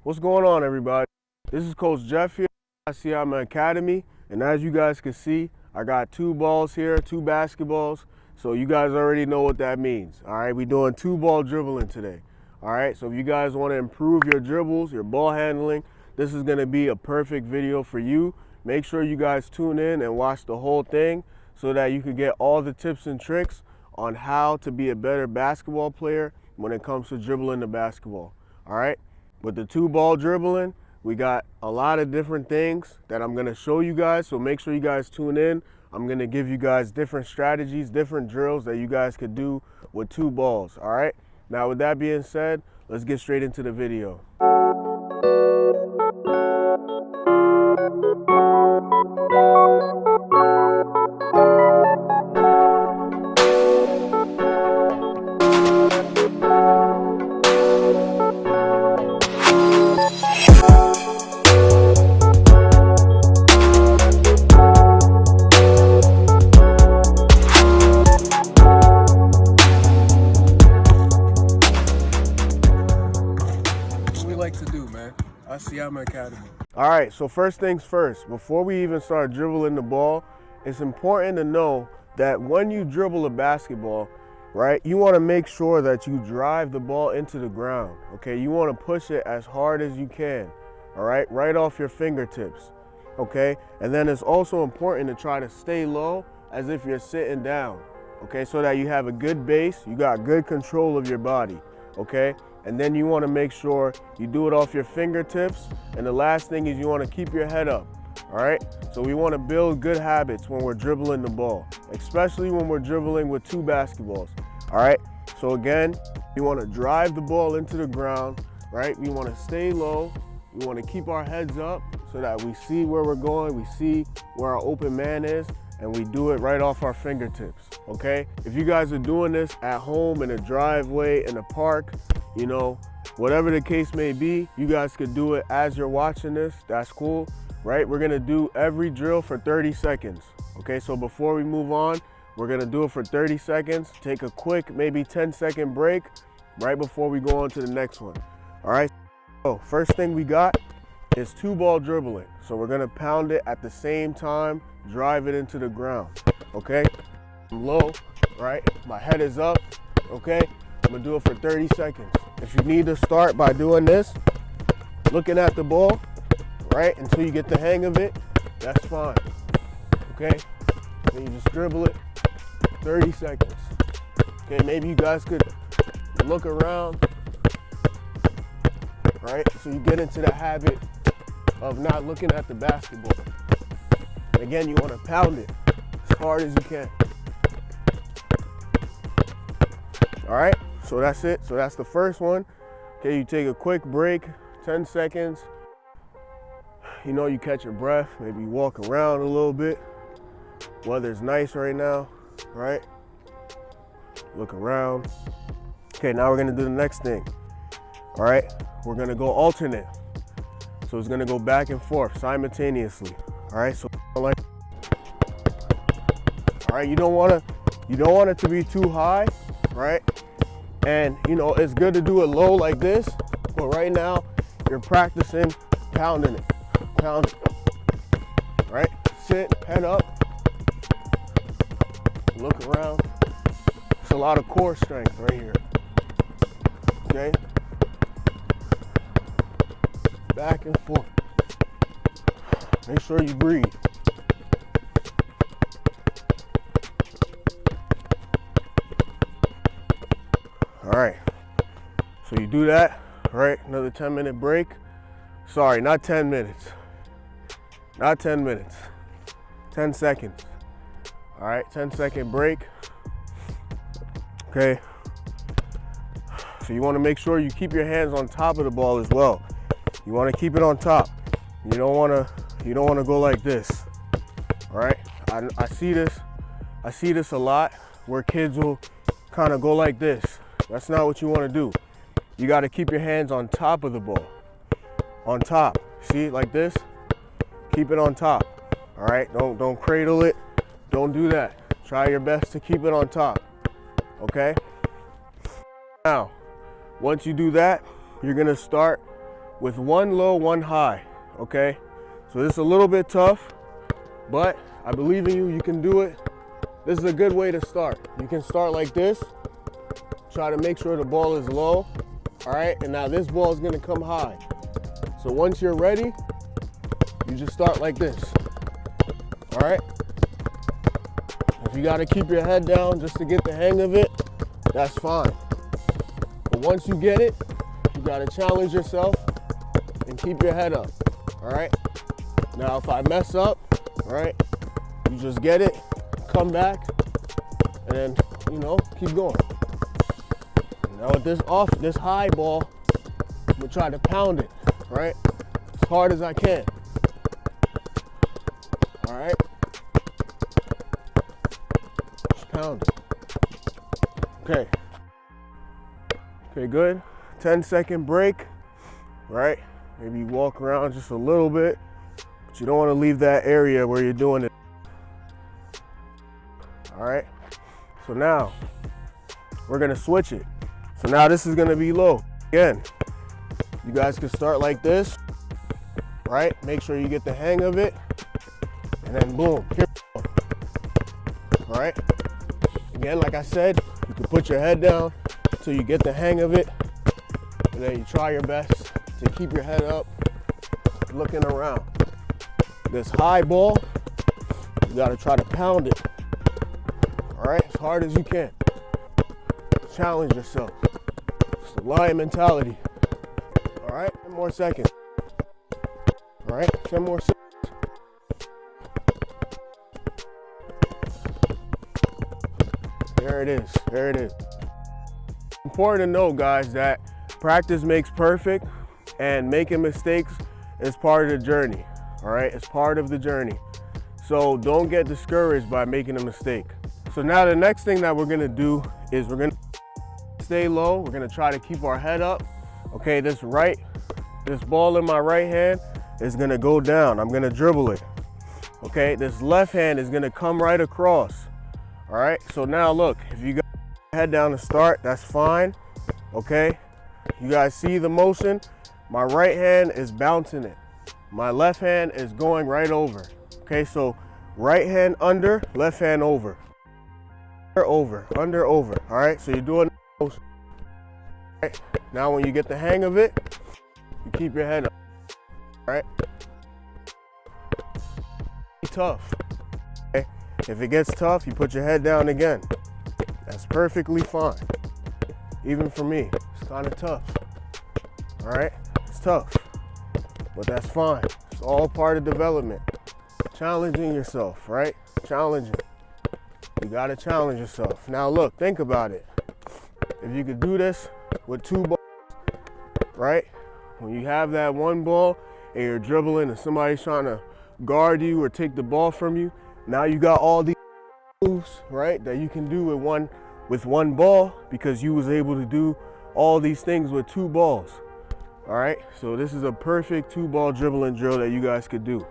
What's going on, everybody? This is Coach Jeff here at Asiamah Academy, and as you guys can see, I got two balls here, two basketballs, so you guys already know what that means. All right, we're doing two ball dribbling today. All right, so if you guys want to improve your dribbles, your ball handling, this is going to be a perfect video for you. Make sure you guys tune in and watch the whole thing so that you can get all the tips and tricks on how to be a better basketball player when it comes to dribbling the basketball. All right. With the two ball dribbling, we got a lot of different things that I'm gonna show you guys, so make sure you guys tune in. I'm gonna give you guys different strategies, different drills that you guys could do with two balls, all right? Now with that being said, let's get straight into the video. To do, man. Asiamah Academy. All right, so first things first, before we even start dribbling the ball, it's important to know that when you dribble a basketball, right, you want to make sure that you drive the ball into the ground, okay? You want to push it as hard as you can, all right off your fingertips, okay? And then it's also important to try to stay low as if you're sitting down, okay? So that you have a good base, you got good control of your body, okay? And then you want to make sure you do it off your fingertips. And the last thing is you want to keep your head up, all right? So we want to build good habits when we're dribbling the ball, especially when we're dribbling with two basketballs, all right? So again, you want to drive the ball into the ground, right? We want to stay low. We want to keep our heads up so that we see where we're going, we see where our open man is, and we do it right off our fingertips, okay? If you guys are doing this at home, in a driveway, in a park, you know, whatever the case may be, you guys could do it as you're watching this. That's cool, right? We're gonna do every drill for 30 seconds, okay? So before we move on, we're gonna do it for 30 seconds, take a quick, maybe 10-second break right before we go on to the next one, all right? So first thing we got is two ball dribbling. So we're gonna pound it at the same time, drive it into the ground, okay? I'm low, right? My head is up, okay? I'm gonna do it for 30 seconds. If you need to start by doing this, looking at the ball, right, until you get the hang of it, that's fine, okay? Then you just dribble it, 30 seconds. Okay, maybe you guys could look around, right? So you get into the habit of not looking at the basketball. Again, you wanna pound it as hard as you can. All right? So that's it. So that's the first one. Okay, you take a quick break, 10 seconds. You know, you catch your breath, maybe you walk around a little bit. Weather's nice right now, right? Look around. Okay, now we're gonna do the next thing. All right, we're gonna go alternate. So it's gonna go back and forth simultaneously. All right, so like, all right, you don't want it to be too high, right? And you know, it's good to do it low like this, but right now you're practicing pounding it, right? Sit, head up, look around. It's a lot of core strength right here, okay? Back and forth. Make sure you breathe. All right, so you do that, right? Another 10-minute break. Sorry, not 10 minutes. Not 10 minutes. 10 seconds. All right, 10-second break. Okay. So you want to make sure you keep your hands on top of the ball as well. You want to keep it on top. You don't want to go like this. All right? I see this a lot where kids will kind of go like this. That's not what you want to do. You got to keep your hands on top of the ball. On top. See, like this? Keep it on top. All right? Don't cradle it. Don't do that. Try your best to keep it on top. Okay? Now, once you do that, you're going to start with one low, one high, okay? So this is a little bit tough, but I believe in you, you can do it. This is a good way to start. You can start like this, try to make sure the ball is low, all right? And now this ball is gonna come high. So once you're ready, you just start like this, all right? If you gotta keep your head down just to get the hang of it, that's fine. But once you get it, you gotta challenge yourself and keep your head up, all right? Now if I mess up, all right, you just get it, come back, and then, you know, keep going. Now with this high ball, I'm gonna try to pound it, right? As hard as I can. All right? Just pound it. Okay. Okay, good. 10-second break, right? Maybe you walk around just a little bit, but you don't want to leave that area where you're doing it. All right? So now, we're gonna switch it. So now this is gonna be low. Again, you guys can start like this, right? Make sure you get the hang of it, and then boom, here we go. All right? Again, like I said, you can put your head down until you get the hang of it, and then you try your best to keep your head up, looking around. This high ball, you gotta try to pound it, all right? As hard as you can. Challenge yourself. It's the lion mentality. All right, 10 more seconds. All right, 10 more seconds. There it is, there it is. Important to know, guys, that practice makes perfect, and making mistakes is part of the journey, all right? It's part of the journey. So don't get discouraged by making a mistake. So now the next thing that we're gonna do is we're gonna stay low. We're gonna try to keep our head up. Okay, this ball in my right hand is gonna go down. I'm gonna dribble it. Okay, this left hand is gonna come right across. All right, so now look, if you got your head down to start, that's fine. Okay, you guys see the motion? My right hand is bouncing it. My left hand is going right over. Okay, so right hand under, left hand over. Over, under, over. All right, so you're doing motion. All right, now when you get the hang of it, you keep your head up. All right, be tough. Okay, if it gets tough, you put your head down again. That's perfectly fine. Even for me, it's kind of tough. All right, it's tough, but that's fine. It's all part of development. Challenging yourself, right? Challenging. You gotta challenge yourself. Now look, think about it. If you could do this with two balls, right? When you have that one ball and you're dribbling and somebody's trying to guard you or take the ball from you, now you got all these moves, right, that you can do with one ball, because you was able to do all these things with two balls. All right, so this is a perfect two-ball dribbling drill that you guys could do.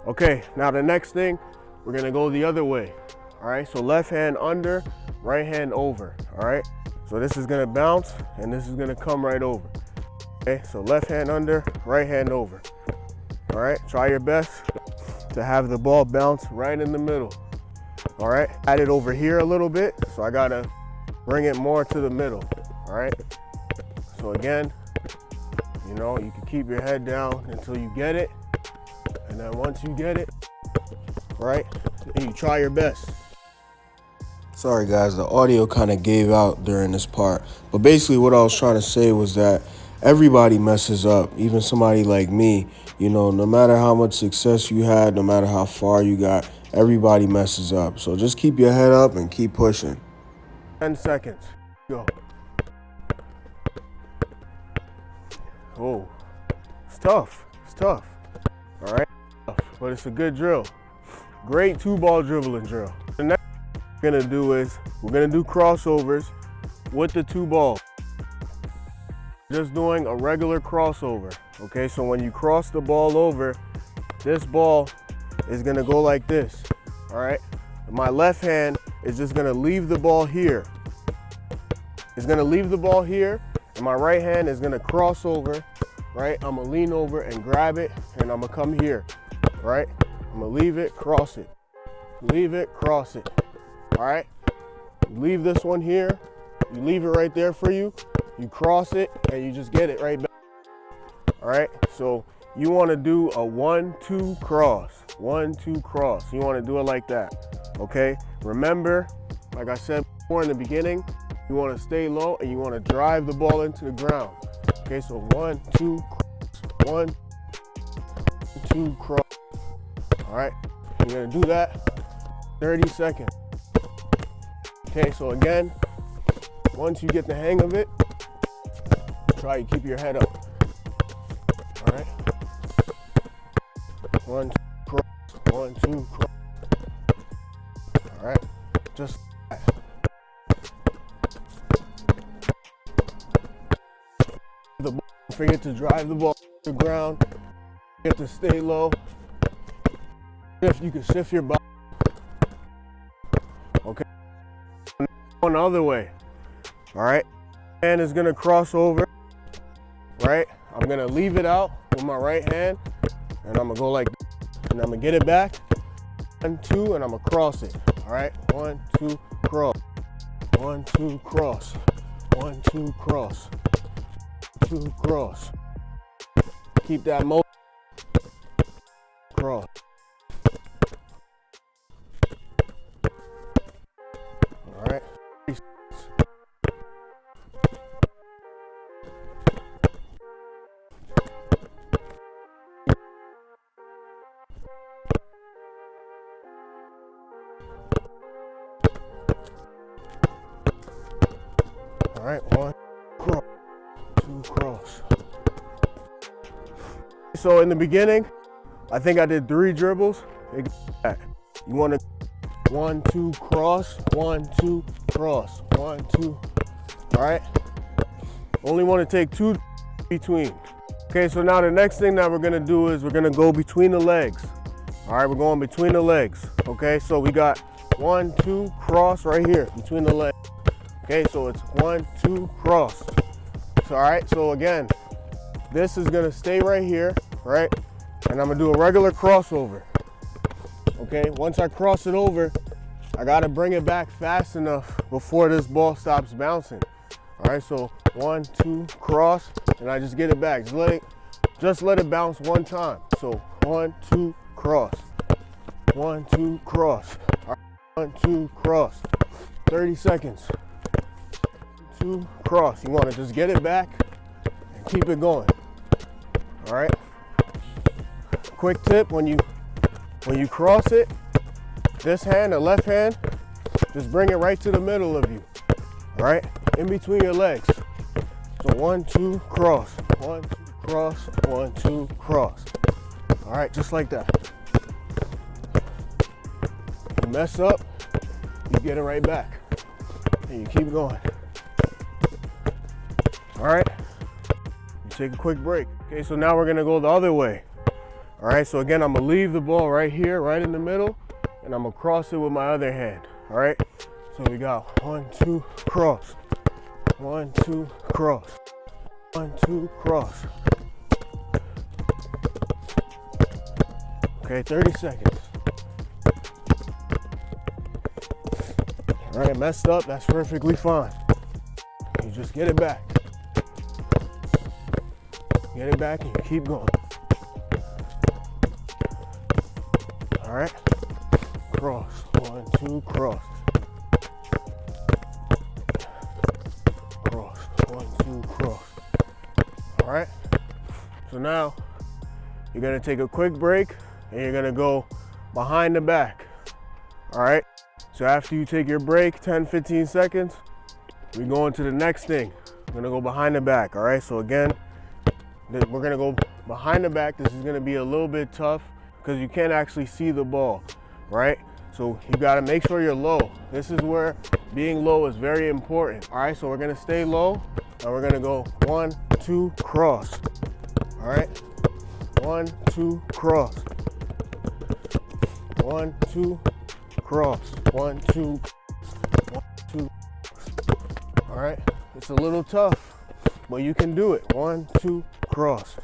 Okay, now the next thing, we're gonna go the other way. All right, so left hand under, right hand over, all right? So this is gonna bounce and this is gonna come right over. Okay, so left hand under, right hand over. All right, try your best to have the ball bounce right in the middle. All right, add it over here a little bit, so I gotta bring it more to the middle, all right? So again, you know, you can keep your head down until you get it, and then once you get it, right, and you try your best. Sorry guys, the audio kind of gave out during this part, but basically what I was trying to say was that everybody messes up, even somebody like me. You know, no matter how much success you had, no matter how far you got, everybody messes up. So just keep your head up and keep pushing. 10 seconds, go. Oh, it's tough, all right? But it's a good drill. Great two-ball dribbling drill. The next thing we're gonna do is, we're gonna do crossovers with the two balls. Just doing a regular crossover, okay? So when you cross the ball over, this ball is gonna go like this, all right? My left hand is just gonna leave the ball here. It's gonna leave the ball here, and my right hand is gonna cross over right, I'm gonna lean over and grab it, and I'm gonna come here, right? I'm gonna leave it, cross it, leave it, cross it, all right? Leave this one here, you leave it right there for you, you cross it, and you just get it right back, all right? So you wanna do a 1-2 cross, 1-2 cross. You wanna do it like that, okay? Remember, like I said before in the beginning, you wanna stay low and you wanna drive the ball into the ground. Okay, so 1-2 cross, 1-2 cross. All right, you're gonna do that 30 seconds. Okay, so again, once you get the hang of it, try to keep your head up. All right, 1-2 cross, 1-2 cross. All right, just like that. The ball, don't forget to drive the ball to the ground. You have to stay low. If you can shift your body. Okay. One other way. All right. Hand is gonna cross over. Right. I'm gonna leave it out with my right hand, and I'm gonna go like this, and I'm gonna get it back. 1-2, and I'm gonna cross it. All right. 1-2 cross. 1-2 cross. 1-2 cross. 2 cross. Keep that motion. Cross. All right. All right. 1 cross. 2 cross. So in the beginning, I think I did 3 dribbles. You want to 1-2 cross, 1-2 cross, 1-2. All right. Only want to take 2 between. Okay. So now the next thing that we're gonna do is we're gonna go between the legs. All right. We're going between the legs. Okay. So we got 1-2 cross right here between the legs. Okay. So it's 1-2 cross. So, all right. So again, this is gonna stay right here, right? And I'm gonna do a regular crossover. Okay, once I cross it over, I gotta bring it back fast enough before this ball stops bouncing. All right, so 1-2 cross, and I just get it back. Just let it bounce one time. So 1-2 cross, 1-2 cross, all right, 1-2 cross, 30 seconds. 2 cross. You wanna just get it back and keep it going. All right. Quick tip: when you cross it, this hand, the left hand, just bring it right to the middle of you. All right, in between your legs. So 1-2 cross, 1-2 cross, 1-2 cross. All right, just like that. You mess up, you get it right back, and you keep going. All right. Take a quick break. Okay, so now we're gonna go the other way. All right, so again, I'm gonna leave the ball right here, right in the middle, and I'm gonna cross it with my other hand. All right, so we got 1-2 cross, 1-2 cross, 1-2 cross. Okay, 30 seconds. All right, messed up, that's perfectly fine. You just get it back. Get it back and you keep going. All right. Cross. 1-2 cross. Cross. 1-2 cross. All right. So now you're gonna take a quick break and you're gonna go behind the back. All right. So after you take your break, 10-15 seconds, we go into the next thing. We're gonna go behind the back. All right. So again, we're gonna go behind the back. This is gonna be a little bit tough because you can't actually see the ball, right? So you gotta make sure you're low. This is where being low is very important. All right, so we're gonna stay low and we're gonna go 1-2 cross. All right, 1-2 cross. 1-2 cross. 1-2. 1-2. All right, it's a little tough, but you can do it. 1-2 cross.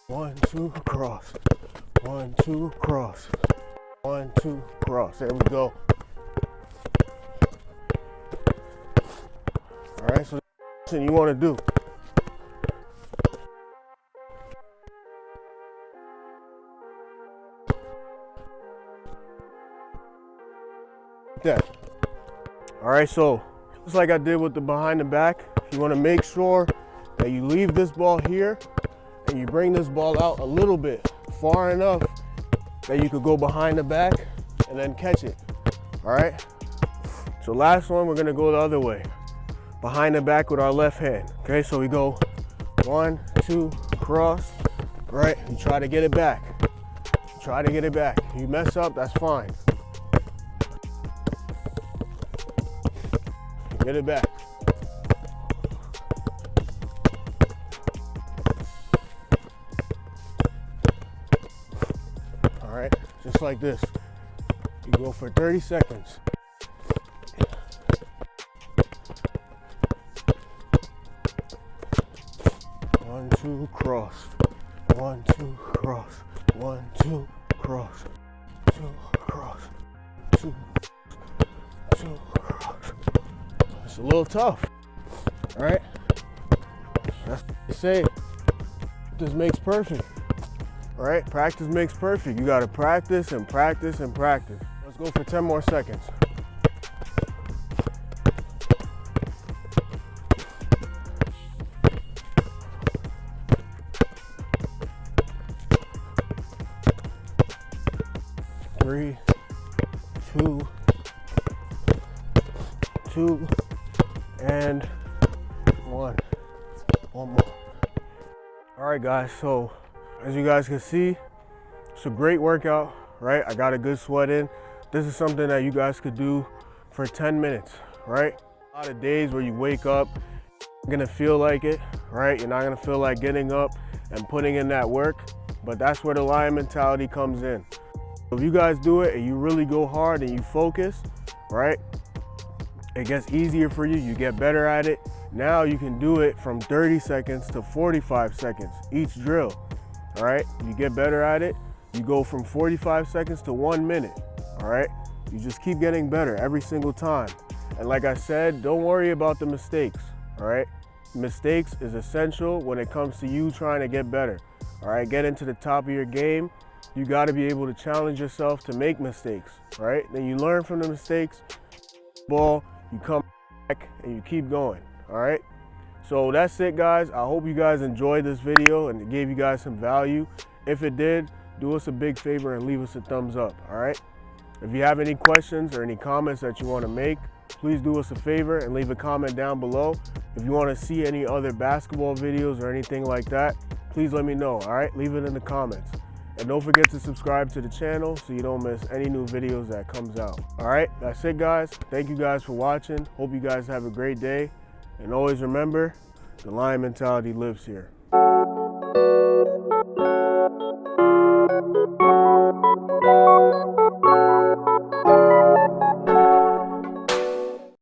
1, 2, cross. 1, 2, cross. 1, 2, cross. There we go. All right, so that's what you want to do. That. All right, so just like I did with the behind the back, you want to make sure that you leave this ball here and you bring this ball out a little bit, far enough that you could go behind the back and then catch it. All right, so last one, we're gonna go the other way, behind the back with our left hand. Okay, so we go 1, 2, cross. Right, you try to get it back. Try to get it back. You mess up, that's fine. Get it back. All right, just like this. You go for 30 seconds. One, 2, cross. 1, 2, cross. 1, 2, cross. 2, cross. 2, 2, cross. It's a little tough. All right, that's what they say. Practice makes perfect. All right, practice makes perfect. You got to practice and practice and practice. Let's go for 10 more seconds. Three, two, and 1. One more. All right, guys, so as you guys can see, it's a great workout, right? I got a good sweat in. This is something that you guys could do for 10 minutes, right? A lot of days where you wake up, you're gonna feel like it, right? You're not gonna feel like getting up and putting in that work, but that's where the lion mentality comes in. If you guys do it and you really go hard and you focus, right? It gets easier for you, you get better at it. Now you can do it from 30 seconds to 45 seconds each drill, all right? You get better at it, you go from 45 seconds to 1 minute, all right? You just keep getting better every single time. And like I said, don't worry about the mistakes, all right? Mistakes is essential when it comes to you trying to get better, all right? Get into the top of your game. You gotta be able to challenge yourself to make mistakes, right? Then you learn from the mistakes, ball, you come back and you keep going, all right? So that's it, guys. I hope you guys enjoyed this video and it gave you guys some value. If it did, do us a big favor and leave us a thumbs up, all right? If you have any questions or any comments that you want to make, please do us a favor and leave a comment down below. If you want to see any other basketball videos or anything like that, please let me know, all right? Leave it in the comments. And don't forget to subscribe to the channel so you don't miss any new videos that comes out. All right, that's it, guys. Thank you guys for watching. Hope you guys have a great day. And always remember, the lion mentality lives here.